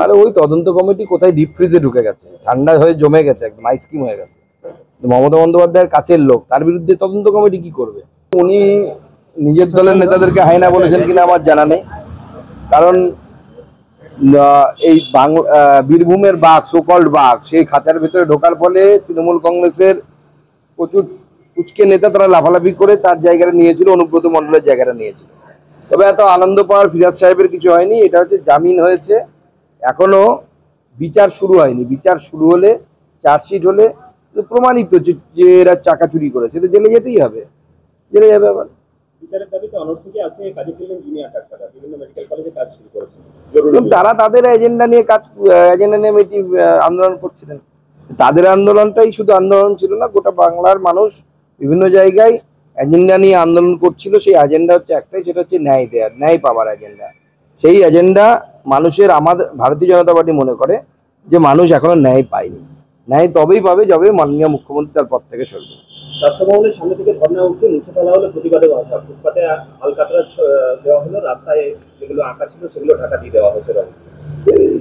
আরে ওই তদন্ত কমিটি কোথায় ডিপ ফ্রিজে ঢুকে গেছে, ঠান্ডা হয়ে জমে গেছে, একদম আইসক্রিম হয়ে গেছে। মমতা বন্দ্যোপাধ্যায়ের কাছের লোক, তার বিরুদ্ধে তদন্ত কমিটি কি করবে? উনি নিজের দলের নেতাদেরকে হায়না বলেছেন কিনা আমার জানা নেই, কারণ এই বীরভূমের বাঘ, সোকল্ড বাঘ, সেই খাঁচার ভেতরে ঢোকার ফলে তৃণমূল কংগ্রেসের প্রচুর উচকে নেতা তারা লাফালাফি করে তার জায়গাটা নিয়েছিল, অনুব্রত মণ্ডলের জায়গাটা নিয়েছিল। তবে এত আনন্দ পাওয়ার ফিরাজ সাহেবের কিছু হয়নি, এটা হচ্ছে জামিন হয়েছে, এখনো বিচার শুরু হয়নি। বিচার শুরু হলে, চার্জশিট হলে প্রমাণিত যে এরা টাকা চুরি করেছে, তো জেলে যেতেই হবে, জেলে যাবে আবার। বিচারের দাবিতে অনর্থকে আছে কাজে ফিরলেন যিনি 8 টাকা বিভিন্ন মেডিকেল কলেজে কাজ শুরু করেছেন। তারা তাদের এজেন্ডা নিয়ে আন্দোলন করছিলেন। তাদের আন্দোলনটাই শুধু আন্দোলন ছিল না, গোটা বাংলার মানুষ বিভিন্ন জায়গায় এজেন্ডা নিয়ে আন্দোলন করছিল। সেই এজেন্ডা হচ্ছে একটাই, সেটা হচ্ছে ন্যায় দেওয়ার, ন্যায় পাওয়ার এজেন্ডা। সেই এজেন্ডা মানুষের, আমাদের ভারতীয় জনতা পার্টি মনে করে যে মানুষ এখনো ন্যায় পায়নি। ন্যায় তবেই পাবে যবে মাননীয় মুখ্যমন্ত্রী তার পদ থেকে সরবে। স্বাস্থ্য ভবনের সামনে থেকে ধর্ণা উঠে মুছে ফেলা হলো প্রতিবাদের ভাষা, ফুটপাতে আলকাতরা দেওয়া হলো, রাস্তায় যেগুলো আঁকা ছিল সেগুলো ঢাকা দিয়ে দেওয়া হচ্ছে।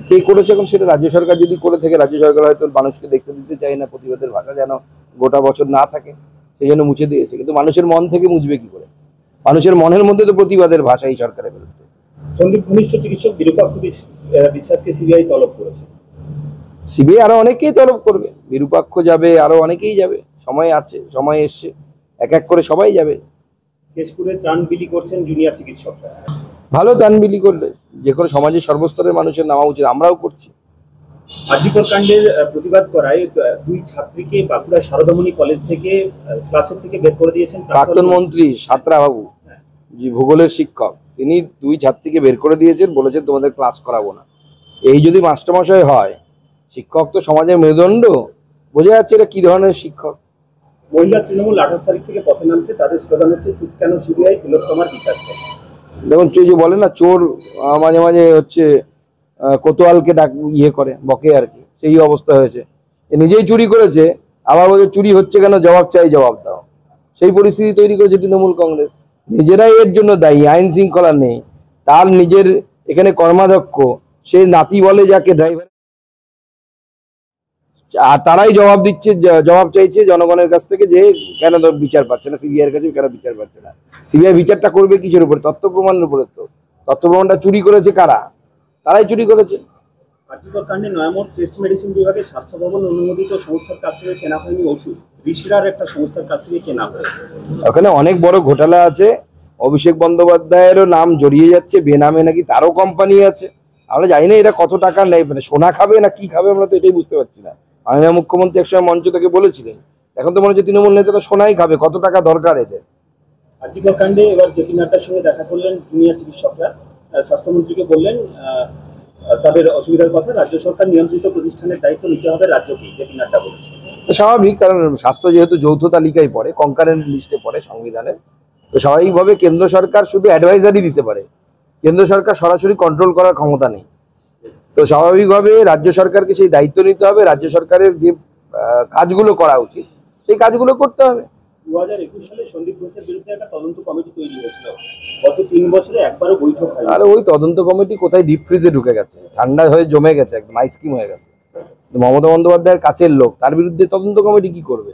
কে করেছে এখন সেটা রাজ্য সরকার যদি করে থাকে, রাজ্য সরকার হয়তো মানুষকে দেখতে দিতে চায় না প্রতিবাদের ভাষা যেন গোটা বছর না থাকে, সেই জন্য মুছে দিয়েছে। কিন্তু মানুষের মন থেকে মুছবে কি করে? মানুষের মনের মধ্যে তো প্রতিবাদের ভাষা এই সরকারের বিরুদ্ধে। সন্দীপ ঘনিষ্ঠ চিকিৎসক বিরূপাক্ষ বিশ্বাসকে সিবিআই তলব করেছে। সিবিআই আরো অনেকেই তলব করবে, বিরূপাক্ষ যাবে, আরো অনেকেই যাবে, সময় আছে, সময় এসছে, এক এক করে সবাই যাবে। কেশপুরে ত্রাণ বিলি করছেন জুনিয়র চিকিৎসকরা। ভালো, ত্রাণ বিলি করলে যে কোনো সমাজের সর্বস্তরের মানুষের নামা উচিত, আমরাও করছি। আরজিকর কাণ্ডের প্রতিবাদ করায় 2 ছাত্রীকে বাঁকুড়া শারদামণি কলেজ থেকে ক্লাসের থেকে বের করে দিয়েছেন প্রাক্তন মন্ত্রী সাঁতরা বাবু, যে ভূগোলের শিক্ষক, তিনি 2 ছাত্রীকে বের করে দিয়েছেন, বলেছেন তোমাদের ক্লাস করাবো না। এই যদি মাস্টারমশাই হয়, শিক্ষক তো সমাজের মেরুদণ্ড, বোঝা যাচ্ছে এটা কি ধরনের শিক্ষক। মহিলা তৃণমূল 28 তারিখ থেকে পথে নামছে, তাদের স্লোগান হচ্ছে চুপ কেন সিবিআই, তিলোত্তমার বিচার চাই। দেখুন, যে বলে না চোর মাঝে মাঝে হচ্ছে কোতোয়ালকে করে বকে আর কি, সেই অবস্থা হয়েছে। নিজেই চুরি করেছে, আবার বলছে চুরি হচ্ছে কেন, জবাব চাই, জবাব দাও। সেই পরিস্থিতি তৈরি করেছে তৃণমূল কংগ্রেস, নিজেরাই এর জন্য দায়ী। আইন শৃঙ্খলা নেই, তার নিজের এখানে কর্মাধ্যক্ষ, সে নাতি বলে যাকে ড্রাইভার, আর তারাই জবাব দিচ্ছে, জবাব চাইছে জনগণের কাছ থেকে যে কেন বিচার পাচ্ছে না, সিবিআই এর কাছে কেন বিচার পাচ্ছে না। সিবিআই বিচারটা করবে কিসের উপরে? তথ্য প্রমাণের উপরে। তো তথ্য প্রমাণটা চুরি করেছে কারা? তারাই চুরি করেছে। আরজিকর কাণ্ডে নয়ামোড় চেস্ট মেডিসিন বিভাগে স্বাস্থ্য ভবন অনুমোদিত সংস্থার কাছ থেকে কেনা হয়নি ওষুধ, ঋষিরার একটা সংস্থার কাছ থেকে কেনা হয়েছে। ওখানে অনেক বড় ঘোটালা আছে, অভিষেক বন্দ্যোপাধ্যায়েরও নাম জড়িয়ে যাচ্ছে, বেনামে নাকি তারও কোম্পানি আছে। আমরা জানি না এটা কত টাকা নেই, মানে সোনা খাবে না কি খাবে, আমরা তো এটাই বুঝতে পারছি না। মাননীয় মুখ্যমন্ত্রী একসময় মঞ্চ থেকে বলেছিলেন, এখন তো মনে হচ্ছে তৃণমূল নেতারা সোনাই খাবে, কত টাকা দরকার এদের। আরজিকর কাণ্ডে এবার জেপি নাড্ডার সঙ্গে দেখা করলেন জুনিয়র চিকিৎসকরা, স্বাস্থ্যমন্ত্রীকে বললেন তাদের অসুবিধার কথা, রাজ্য সরকার নিয়ন্ত্রিত প্রতিষ্ঠানের দায়িত্ব নিতে হবে রাজ্যকেই, জেপি নাড্ডা বলেছেন। স্বাভাবিক, কারণ স্বাস্থ্য যেহেতু যৌথ তালিকায় পড়ে, কনকারেন্ট লিস্টে পড়ে সংবিধানের, তো স্বাভাবিকভাবে কেন্দ্র সরকার শুধু অ্যাডভাইজারি দিতে পারে, কেন্দ্র সরকার সরাসরি কন্ট্রোল করার ক্ষমতা নেই। তো স্বাভাবিকভাবে রাজ্য সরকারকে সেই দায়িত্ব নিতে হবে, রাজ্য সরকারের যে কাজগুলো করা উচিত সেই কাজগুলো করতে হবে। 2021 সালে সন্দীপ ঘোষের বিরুদ্ধে একটা তদন্ত কমিটি তৈরি হয়েছিল, গত 3 বছরে একবারও বৈঠক হয়নি। আর ওই তদন্ত কমিটি কোথায় ডিপ ফ্রিজে ঢুকে গেছে, ঠান্ডা হয়ে জমে গেছে, একদম আইসক্রিম হয়ে গেছে। মমতা বন্দ্যোপাধ্যায়ের কাছের লোক, তার বিরুদ্ধে তদন্ত কমিটি কি করবে?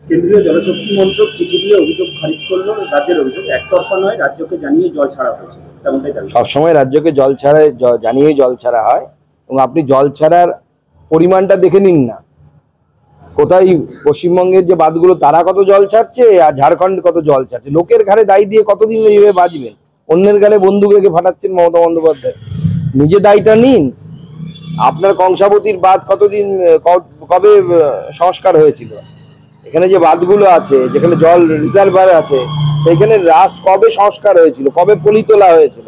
কেন্দ্রীয় জলশক্তি মন্ত্রক চিঠি দিয়ে অভিযোগ খারিজ করলো, রাজ্যের অভিযোগ একতরফা নয়, রাজ্যকে জানিয়ে জল ছাড়া হয়েছে, তেমনটাই দাবি। সবসময় রাজ্যকে জল ছাড়ায়, জানিয়ে জল ছাড়া হয়, এবং আপনি জল ছাড়ার পরিমাণটা দেখে নিন না। কোথায় পশ্চিমবঙ্গের যে বাঁধগুলো তারা কত জল ছাড়ছে, আর ঝাড়খণ্ড কত জল ছাড়ছে। লোকের ঘাড়ে দায় দিয়ে কতদিন এইভাবে বাঁচবেন? অন্যের গালে বন্দুক রেখে ফাটাচ্ছেন মমতা বন্দ্যোপাধ্যায়। নিজে দায়টা নিন। আপনার কংসাবতীর বাঁধ কতদিন, কবে সংস্কার হয়েছিল? এখানে যে বাঁধগুলো আছে, যেখানে জল রিজার্ভার আছে, সেইখানে রাস্ট কবে সংস্কার হয়েছিল, কবে পলি তোলা হয়েছিল?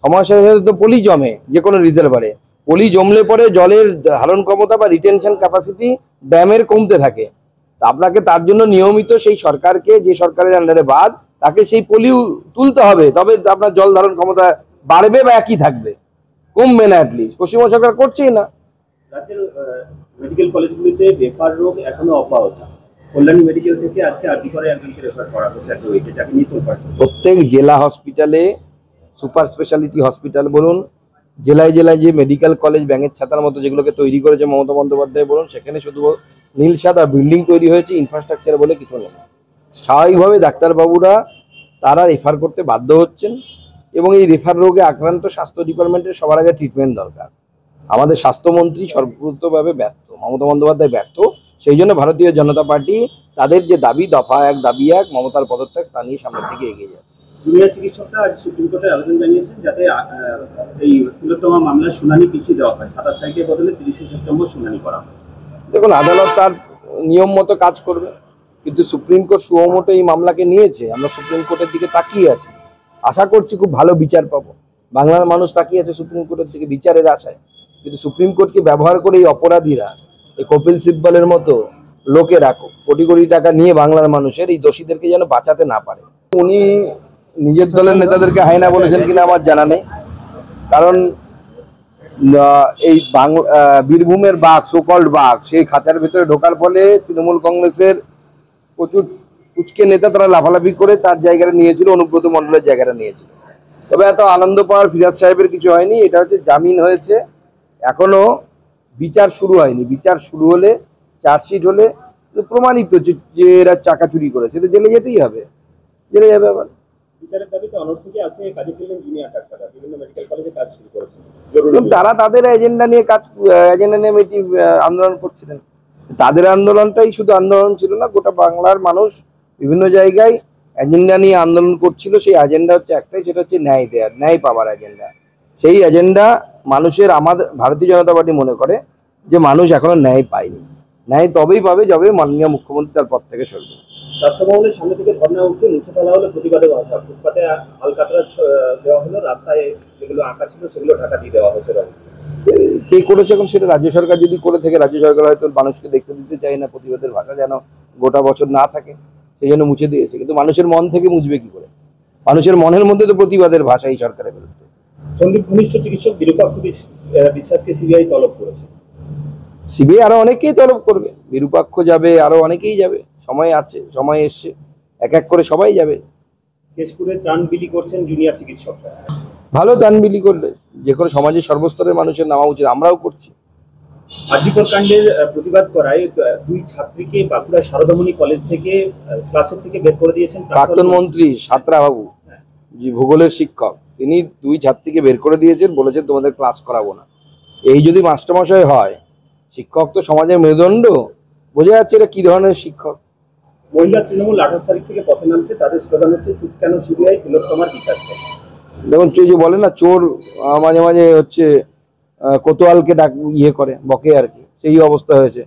সমস্যা তো পলি জমে যে কোনো রিজার্ভারে, পলি জমলে পরে জলের ধারণ ক্ষমতা বা রিটেনশন ক্যাপাসিটি ড্যামের কমতে থাকে। আপনাকে তার জন্য নিয়মিত সেই সরকারকে, যে সরকারের আন্ডারে বাদ, তাকে সেই পলি তুলতে হবে, তবে আপনার জল ধারণ ক্ষমতা বাড়বে বা একই থাকবে, কমবে না। অ্যাটলিস্ট পশ্চিমবঙ্গ সরকার করছেই না। রাজ্যের মেডিকেল কলেজগুলিতে বেফার রোগ এখনো অব্যাহত। কল্যাণী মেডিকেল থেকে আজকে আরজিকরে একজনকে রেফার করা হচ্ছে, যাকে নিয়ে তোলপাড়। প্রত্যেক জেলা হসপিটালে, সুপার স্পেশালিটি হসপিটাল বলুন, জেলায় জেলায় যে মেডিকেল কলেজ ব্যাঙের ছাতার মতো যেগুলোকে তৈরি করেছে মমতা বন্দ্যোপাধ্যায় বলুন, সেখানে শুধু নীল সাদা বিল্ডিং তৈরি হয়েছে, ইনফ্রাস্ট্রাকচার বলে কিছু নেই। স্বাভাবিকভাবে ডাক্তারবাবুরা তারা রেফার করতে বাধ্য হচ্ছেন, এবং এই রেফার রোগে আক্রান্ত স্বাস্থ্য ডিপার্টমেন্টের সবার আগে ট্রিটমেন্ট দরকার। আমাদের স্বাস্থ্যমন্ত্রী সর্বত্রভাবে ব্যর্থ, মমতা বন্দ্যোপাধ্যায় ব্যর্থ। সেই জন্য ভারতীয় জনতা পার্টি তাদের যে দাবি দফা এক দাবি এক মমতার পদত্যাগ, তা নিয়ে সামনের দিকে এগিয়ে যাচ্ছে। জুনিয়র চিকিৎসকরা আজ সুপ্রিম কোর্টে আবেদন জানিয়েছেন যাতে এই তিলোত্তমা মামলার শুনানি পিছিয়ে দেওয়া হয়, 27 তারিখের বদলে 30শে সেপ্টেম্বর শুনানি করা হয়। দেখুন, আদালত তার নিয়ম মতো কাজ করবে, কিন্তু সুপ্রিম কোর্ট সুমোটো এই মামলাকে নিয়েছে। আমরা সুপ্রিম কোর্টের দিকে তাকিয়ে আছি, আশা করছি খুব ভালো বিচার পাবো। বাংলার মানুষ তাকিয়ে আছে সুপ্রিম কোর্টের দিকে বিচারের আশায়, কিন্তু সুপ্রিম কোর্টকে ব্যবহার করে এই অপরাধীরা, এই কপিল সিব্বলের মতো লোকেরা কোটি কোটি টাকা নিয়ে বাংলার মানুষের এই দোষীদেরকে যেন বাঁচাতে না পারে। উনি নিজের দলের নেতাদেরকে হায়না বলেছেন কিনা আমার জানা নেই, কারণ এই বীরভূমের বাঘ, সোকল্ড বাঘ, সেই খাঁচার ভিতরে ঢোকার ফলে তৃণমূল কংগ্রেসের প্রচুর কুচকে নেতা তারা লাফালাফি করে তার জায়গাটা নিয়েছিল, অনুব্রত মণ্ডলের জায়গাটা নিয়েছিল। তবে এত আনন্দ পাওয়ার ফিরাজ সাহেবের কিছু হয়নি। এটা হচ্ছে জামিন হয়েছে, এখনো বিচার শুরু হয়নি। বিচার শুরু হলে, চার্জশিট হলে প্রমাণিত যে এরা টাকা চুরি করেছে, তো জেলে যেতেই হবে, জেলে যাবে আবার। বিচারের দাবিতে অনড় থেকে আজকে কাজে ফিরলেন জুনিয়র ডাক্তাররা, বিভিন্ন মেডিকেল কলেজে কাজ শুরু করেছেন। তারা তাদের এজেন্ডা নিয়ে আন্দোলন করছিলেন। তাদের আন্দোলনটাই শুধু আন্দোলন ছিল না, গোটা বাংলার মানুষ বিভিন্ন জায়গায় এজেন্ডা নিয়ে আন্দোলন করছিল। সেই এজেন্ডা হচ্ছে একটাই, সেটা হচ্ছে ন্যায় দেওয়ার, ন্যায় পাওয়ার এজেন্ডা। সেই এজেন্ডা মানুষের, আমাদের ভারতীয় জনতা পার্টি মনে করে যে মানুষ এখনো ন্যায় পায়নি। ন্যায় তবেই পাবে যবে মাননীয় মুখ্যমন্ত্রী তার পদ থেকে সরবে। স্বাস্থ্য ভবনের সামনে থেকে ধর্ণা উঠে মুছে ফেলা হলো প্রতিবাদের ভাষা, ফুটপাতে আলকাতরা দেওয়া হলো, রাস্তায় যেগুলো আঁকা ছিল সেগুলো ঢাকা দিয়ে দেওয়া হয়েছে। কে করেছে এখন সেটা রাজ্য সরকার যদি করে থাকে, রাজ্য সরকার হয়তো মানুষকে দেখতে দিতে চায় না প্রতিবাদের ভাষা যেন গোটা বছর না থাকে, সেই জন্য মুছে দিয়েছে। কিন্তু মানুষের মন থেকে মুছবে কি করে? মানুষের মনের মধ্যে তো প্রতিবাদের ভাষা এই সরকারের বিরুদ্ধে। সন্দীপ ঘনিষ্ঠ চিকিৎসক বিরূপাক্ষ বিশ্বাসকে সিবিআই তলব করেছে। সিবিআই আরো অনেকেই তলব করবে, বিরূপাক্ষ যাবে, আরো অনেকেই যাবে, সময় আছে, সময় এসছে, এক এক করে সবাই যাবে। কেশপুরে ত্রাণ বিলি করছেন জুনিয়র চিকিৎসকরা। ভালো, ত্রাণ বিলি করলে যে কোনো সমাজের সর্বস্তরের মানুষের নামা উচিত, আমরাও করছি। আজিকর কাণ্ডের প্রতিবাদ করায় দুই ছাত্রীকে বাঁকুড়া সারদামণি কলেজ থেকে ক্লাসের থেকে বের করে দিয়েছেন প্রাক্তন মন্ত্রী সাঁতরা বাবু, যে ভূগোলের শিক্ষক, তিনি দুই ছাত্রীকে বের করে দিয়েছেন, বলেছেন তোমাদের ক্লাস করাবো না। এই যদি মাস্টারমশাই হয়, শিক্ষক তো সমাজের মেরুদণ্ড, বোঝা যাচ্ছে এটা কি ধরনের শিক্ষক। মহিলা তৃণমূল 28 তারিখ থেকে পথে নামছে, তাদের স্লোগান হচ্ছে চুপ কেন সিবিআই, তিলোত্তমার বিচার চাই। দেখুন, যে বলে না চোর মাঝে মাঝে হচ্ছে কোতোয়ালকে ডাক করে বকে আর কি, সেই অবস্থা হয়েছে।